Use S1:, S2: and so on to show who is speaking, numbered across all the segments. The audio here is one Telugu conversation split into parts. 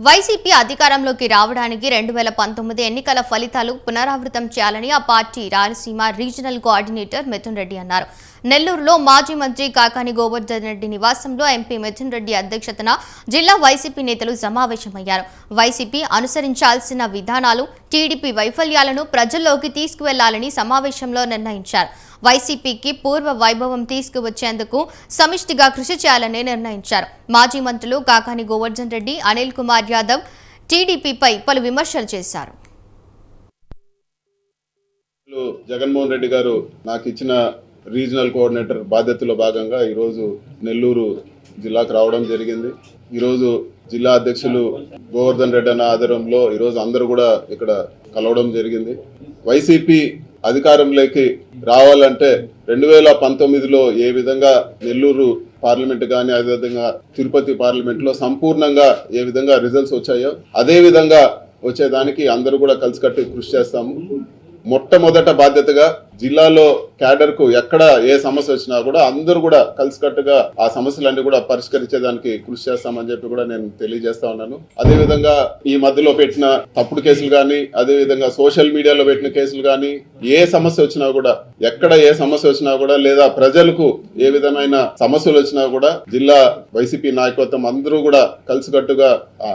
S1: వైసీపీ అధికారంలోకి రావడానికి 2019 ఎన్నికల ఫలితాలు పునరావృతం చేయాలని ఆ party Rayalaseema regional coordinator Mithun Reddy అన్నారు. నెల్లూరులో మాజీ మంత్రి కాకాని గోవర్ధన్ రెడ్డి నివాసంలో ఎంపీ మిథున్ రెడ్డి అధ్యక్షతన జిల్లా వైసీపీ నేతలు సమావేశమయ్యారు. వైసీపీ అనుసరించాల్సిన విధానాలు, టీడీపీ వైఫల్యాలను ప్రజల్లోకి తీసుకువెళ్లాలని సమావేశంలో నిర్ణయించారు. వైసీపీకి పూర్వ వైభవం తీసుకువచ్చేందుకు సమిష్టిగా కృషి చేయాలని నిర్ణయించారు. మాజీ మంత్రులు కాకాని గోవర్ధన్ రెడ్డి, అనిల్ కుమార్ యాదవ్ టీడీపీపై పలు విమర్శలు చేశారు.
S2: జగన్మోహన్ రెడ్డి గారు నాకు ఇచ్చిన రీజనల్ కోఆర్డినేటర్ బాధ్యతలో భాగంగా ఈరోజు నెల్లూరు జిల్లాకు రావడం జరిగింది. ఈరోజు జిల్లా అధ్యక్షులు గోవర్ధన్ రెడ్డి అన్న ఆధ్వర్యంలో ఈరోజు అందరూ కూడా ఇక్కడ కలవడం జరిగింది. వైసీపీ అధికారంలోకి రావాలంటే 2019లో ఏ విధంగా నెల్లూరు పార్లమెంట్ కానీ అదేవిధంగా తిరుపతి పార్లమెంట్ లో సంపూర్ణంగా ఏ విధంగా రిజల్ట్స్ వచ్చాయో అదే విధంగా వచ్చేదానికి అందరూ కూడా కలిసికట్టు కృషి చేస్తాము. మొట్టమొదట బాధ్యతగా జిల్లాలో క్యాడర్ కు ఎక్కడ ఏ సమస్య వచ్చినా కూడా అందరూ కూడా కలిసికట్టుగా ఆ సమస్యలన్నీ కూడా పరిష్కరించేదానికి కృషి చేస్తామని చెప్పి కూడా నేను తెలియజేస్తా ఉన్నాను. అదే విధంగా ఈ మధ్యలో పెట్టిన తప్పుడు కేసులు కానీ అదే విధంగా సోషల్ మీడియాలో పెట్టిన కేసులు కానీ ఏ సమస్య వచ్చినా కూడా ఎక్కడ ఏ సమస్య వచ్చినా కూడా లేదా ప్రజలకు ఏ విధమైన సమస్యలు వచ్చినా కూడా జిల్లా వైసీపీ నాయకత్వం అందరూ కూడా కలిసికట్టుగా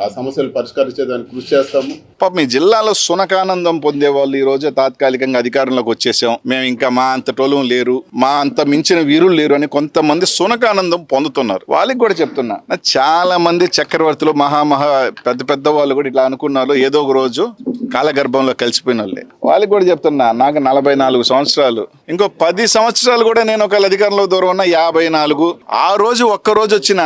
S2: ఆ సమస్యలు పరిష్కరించేదానికి కృషి చేస్తాము.
S3: మీ జిల్లాలో సునకానందం పొందే వాళ్ళు ఈ రోజే తాత్కాలికంగా అధికారంలోకి వచ్చేసాం, మేము ఇంకా మా అంత టోలం లేరు, మా అంత మించిన వీరులు లేరు అని కొంతమంది సునకానందం పొందుతున్నారు. వాళ్ళకి కూడా చెప్తున్నా, చాలా మంది చక్రవర్తులు మహా పెద్ద వాళ్ళు కూడా ఇట్లా అనుకున్నారు, ఏదో ఒక రోజు కాలగర్భంలో కలిసిపోయిన వాళ్ళే. వాళ్ళకి కూడా చెప్తున్నా, నాకు 44 సంవత్సరాలు, ఇంకో 10 సంవత్సరాలు కూడా నేను ఒకవేళ అధికారంలో దూరం ఉన్న 54. ఆ రోజు ఒక్కరోజు వచ్చిన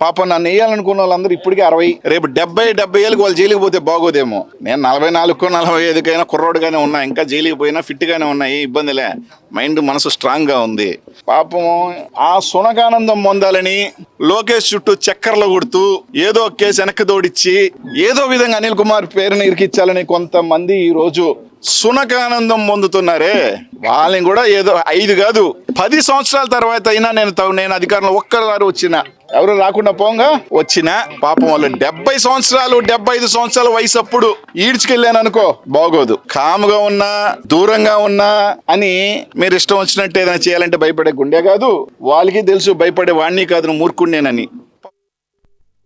S3: పాపం నన్ను వేయాలనుకున్న వాళ్ళందరూ ఇప్పటికే 60, రేపు 70 ఏళ్ళకి వాళ్ళు జైలుకి పోతే బాగోదేమో. నేను 44కో 45కైనా కుర్రోడుగానే ఉన్నా, ఇంకా జైలుకి పోయినా ఫిట్ గానే ఉన్నాయి, ఇబ్బందిలే, మైండ్ మనసు స్ట్రాంగ్ గా ఉంది. పాపం ఆ సునకానందం పొందాలని లోకేష్ చుట్టూ చక్కర్లు కొడుతూ ఏదో కేసు వెనక్కి తోడిచ్చి ఏదో విధంగా అనిల్ కుమార్ పేరుని ఇరికించాలని కొంతమంది ఈ రోజు సునకానందం పొందుతున్నారే. వాళ్ళని కూడా ఏదో 5 కాదు 10 సంవత్సరాల తర్వాత అయినా నేను అధికారంలో ఒక్కసారి వచ్చిన, ఎవరు రాకుండా పోంగా వచ్చిన పాపం వాళ్ళు 70 సంవత్సరాలు 75 సంవత్సరాల వయసు అప్పుడు ఈడ్చుకెళ్ళాను అనుకో బాగోదు. కాముగా ఉన్నా దూరంగా ఉన్నా అని మీరు ఇష్టం వచ్చినట్టు ఏదైనా చేయాలంటే భయపడే గుండె కాదు, వాళ్ళకి తెలుసు భయపడే వాణ్ణి కాదు మూర్ఖుడినేనని.